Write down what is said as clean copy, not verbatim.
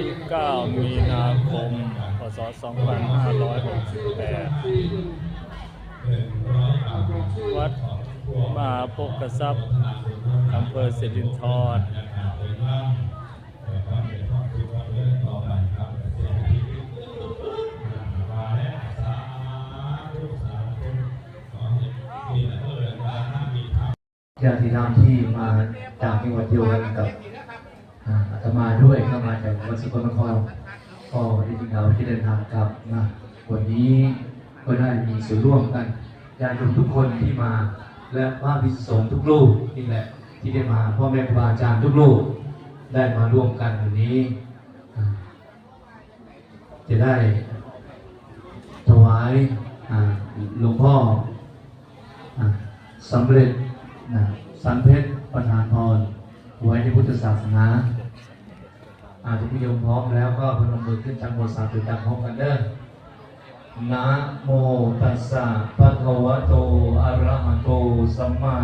ที่ 9 มีนาคม พศ 2568 วัดมหาโภคทรัพย์อำเภอสิรินธรญาติธรรมที่มาจากจังหวัดเดียวกันกับอาตมาด้วยเข้ามาจากวัดสกลนครก็ได้จริงเราที่เดินทางกลับนะวันนี้ก็ได้มีส่วนร่วมกันญาติโยมทุกคนที่มาและพระภิกษุสงฆ์ทุกรูปนี่แหละที่ได้มาพ่อแม่ครูบาอาจารย์ทุกรูปได้มาร่วมกันวันนี้จะได้ถวายหลวงพ่อสำเร็จสันเพชรประธานพรไว้ในพุทธศาสนาทุกผู้ชมพร้อมแล้วก็พนมมือขึ้นจังโมสามตัวจังพร้อมกันเด้อนะโมตัสสะภะคะวะโตอะระหะโตสัมมา